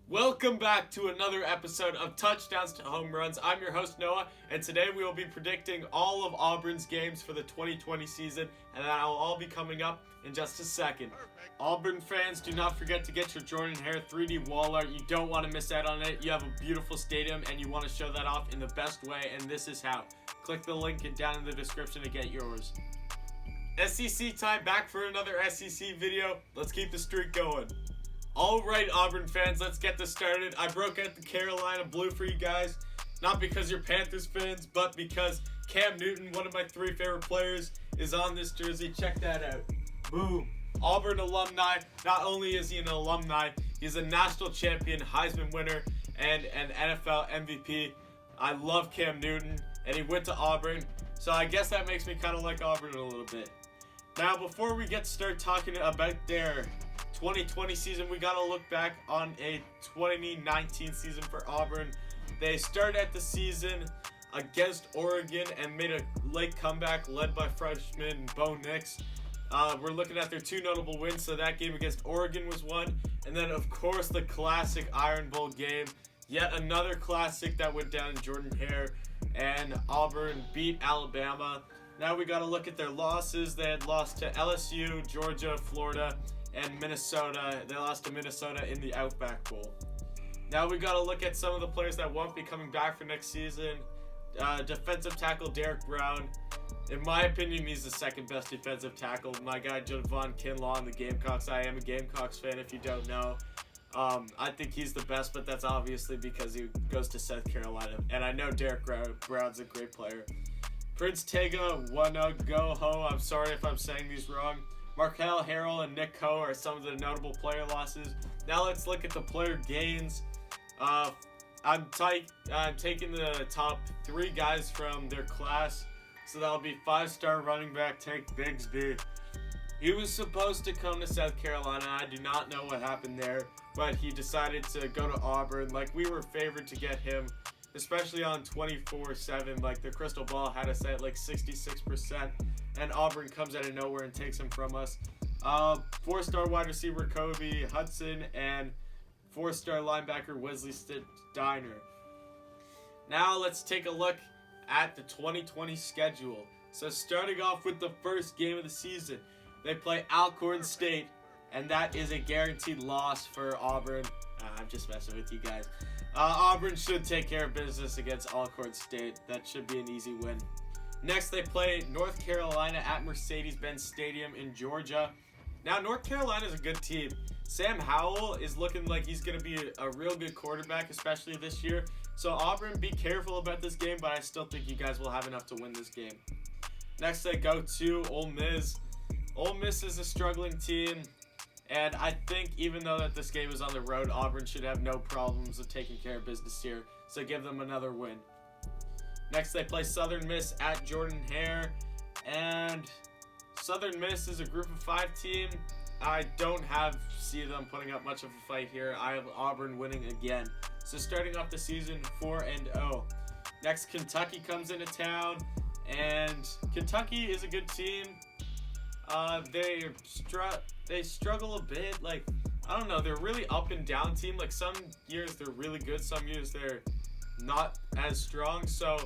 Welcome back to another episode of Touchdowns to Home Runs. I'm your host Noah, and today we will be predicting all of Auburn's games for the 2020 season, and that will all be coming up in just a second. Auburn fans, do not forget to get your Jordan Hare 3D wall art. You don't want to miss out on it. You have a beautiful stadium, and you want to show that off in the best way, and this is how. Click the link down in the description to get yours. SEC time, back for another SEC video. Let's keep the streak going. Alright, Auburn fans, let's get this started. I broke out the Carolina blue for you guys, not because you're Panthers fans, but because Cam Newton, one of my three favorite players, is on this jersey. Check that out. Boom. Auburn alumni. Not only is he an alumni, he's a national champion, Heisman winner, and an NFL MVP. I love Cam Newton, and he went to Auburn, so I guess that makes me kind of like Auburn a little bit. Now, before we get started talking about their 2020 season, we gotta look back on a 2019 season for Auburn. They started at the season against Oregon and made a late comeback led by freshman Bo Nix. We're looking at their two notable wins, so that game against Oregon was one, and then of course the classic Iron Bowl game, yet another classic that went down in Jordan Hare, and Auburn beat Alabama. Now we gotta look at their losses. They had lost to LSU, Georgia, Florida, and Minnesota. They lost to Minnesota in the Outback Bowl. Now we got to look at some of the players that won't be coming back for next season. Defensive tackle Derek Brown. In my opinion, he's the second best defensive tackle. My guy Javon Kinlaw on the Gamecocks. I am a Gamecocks fan if you don't know. I think he's the best, but that's obviously because he goes to South Carolina. And I know Derek Brown's a great player. Prince Tega Wanogho. I'm sorry if I'm saying these wrong. Markel Harrell and Nick Coe are some of the notable player losses. Now let's look at the player gains. I'm taking the top three guys from their class. So that'll be 5-star running back Tank Bigsby. He was supposed to come to South Carolina. I do not know what happened there, but he decided to go to Auburn. Like, we were favored to get him, especially on 24/7. Like, the crystal ball had us at like 66%. And Auburn comes out of nowhere and takes him from us. 4-star wide receiver Kobe Hudson and 4-star linebacker Wesley Steiner. Now let's take a look at the 2020 schedule. So starting off with the first game of the season, they play Alcorn State, and that is a guaranteed loss for Auburn. I'm just messing with you guys. Auburn should take care of business against Alcorn State. That should be an easy win. Next, they play North Carolina at Mercedes-Benz Stadium in Georgia. Now, North Carolina is a good team. Sam Howell is looking like he's going to be a real good quarterback, especially this year. So, Auburn, be careful about this game, but I still think you guys will have enough to win this game. Next, they go to Ole Miss. Ole Miss is a struggling team, and I think even though that this game is on the road, Auburn should have no problems with taking care of business here. So, give them another win. Next, they play Southern Miss at Jordan Hare, and Southern Miss is a Group of 5 team. I don't see them putting up much of a fight here. I have Auburn winning again. So starting off the season 4-0. Next, Kentucky comes into town, and Kentucky is a good team. They struggle a bit. Like, I don't know, they're a really up and down team. Like, some years they're really good, some years they're not as strong, so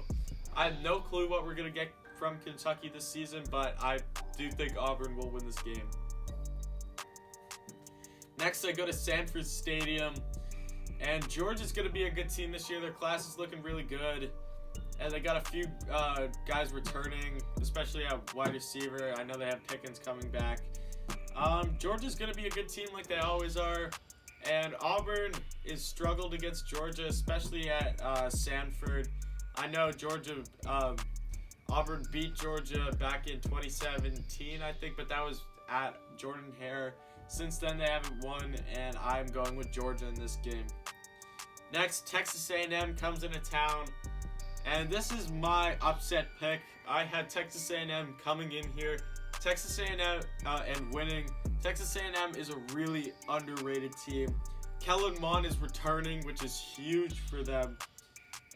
I have no clue what we're going to get from Kentucky this season, but I do think Auburn will win this game. Next, I go to Sanford Stadium, and Georgia's going to be a good team this year. Their class is looking really good, and they got a few guys returning, especially at wide receiver. I know they have Pickens coming back. Georgia's going to be a good team like they always are. And Auburn is struggled against Georgia, especially at Sanford. I know Auburn beat Georgia back in 2017, I think, but that was at Jordan Hare. Since then, they haven't won, and I'm going with Georgia in this game. Next, Texas A&M comes into town, and this is my upset pick. I had Texas A&M coming in here. Texas A&M and winning. Texas A&M is a really underrated team. Kellen Mond is returning, which is huge for them.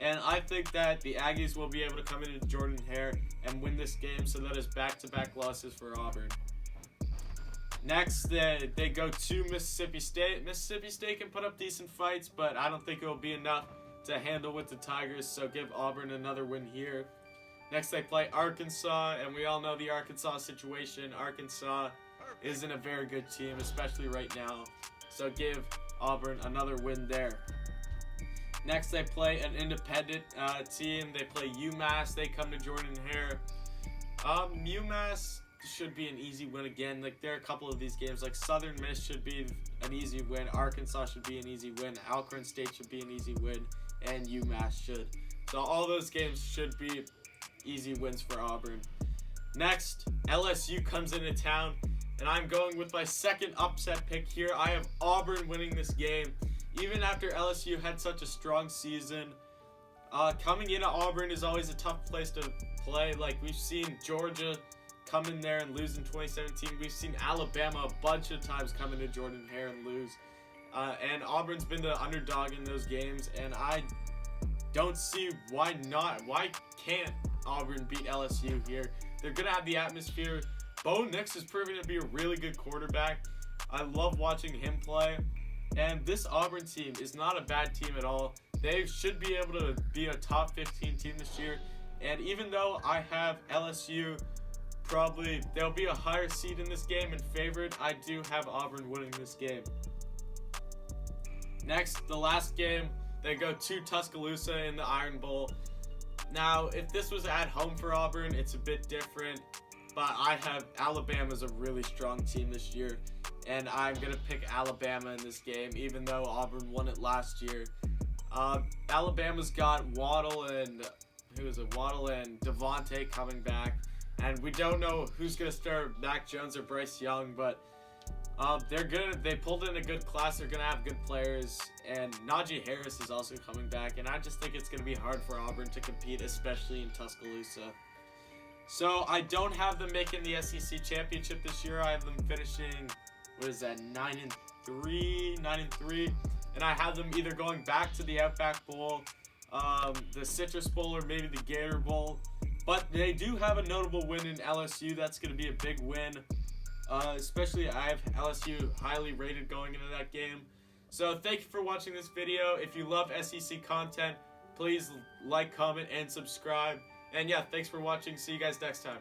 And I think that the Aggies will be able to come into Jordan Hare and win this game, so that is back-to-back losses for Auburn. Next, they go to Mississippi State. Mississippi State can put up decent fights, but I don't think it will be enough to handle with the Tigers, so give Auburn another win here. Next, they play Arkansas, and we all know the Arkansas situation. Arkansas isn't a very good team, especially right now, so give Auburn another win there. Next, they play an independent team. They play UMass. They come to Jordan-Hare. UMass should be an easy win again. Like, there are a couple of these games. Like, Southern Miss should be an easy win. Arkansas should be an easy win. Alcorn State should be an easy win. And UMass should. So all those games should be easy wins for Auburn. Next, LSU comes into town. And I'm going with my second upset pick here. I have Auburn winning this game. Even after LSU had such a strong season, coming into Auburn is always a tough place to play. Like, we've seen Georgia come in there and lose in 2017. We've seen Alabama a bunch of times come into Jordan-Hare and lose. And Auburn's been the underdog in those games, and I don't see why not. Why can't Auburn beat LSU here? They're going to have the atmosphere. Bo Nix is proving to be a really good quarterback. I love watching him play. And this Auburn team is not a bad team at all. They should be able to be a top 15 team this year. And even though I have LSU, probably they'll be a higher seed in this game and favored, I do have Auburn winning this game. Next, the last game, they go to Tuscaloosa in the Iron Bowl. Now, if this was at home for Auburn, it's a bit different. But I have Alabama's a really strong team this year, and I'm going to pick Alabama in this game, even though Auburn won it last year. Alabama's got Waddle and Devontae coming back, and we don't know who's going to start Mac Jones or Bryce Young, but they're good. They pulled in a good class. They're going to have good players, and Najee Harris is also coming back, and I just think it's going to be hard for Auburn to compete, especially in Tuscaloosa. So I don't have them making the SEC championship this year. I have them finishing, 9-3, and I have them either going back to the Outback Bowl, the Citrus Bowl, or maybe the Gator Bowl. But they do have a notable win in LSU. That's going to be a big win. Especially I have LSU highly rated going into that game. So thank you for watching this video. If you love SEC content, please like, comment, and subscribe. And yeah, thanks for watching. See you guys next time.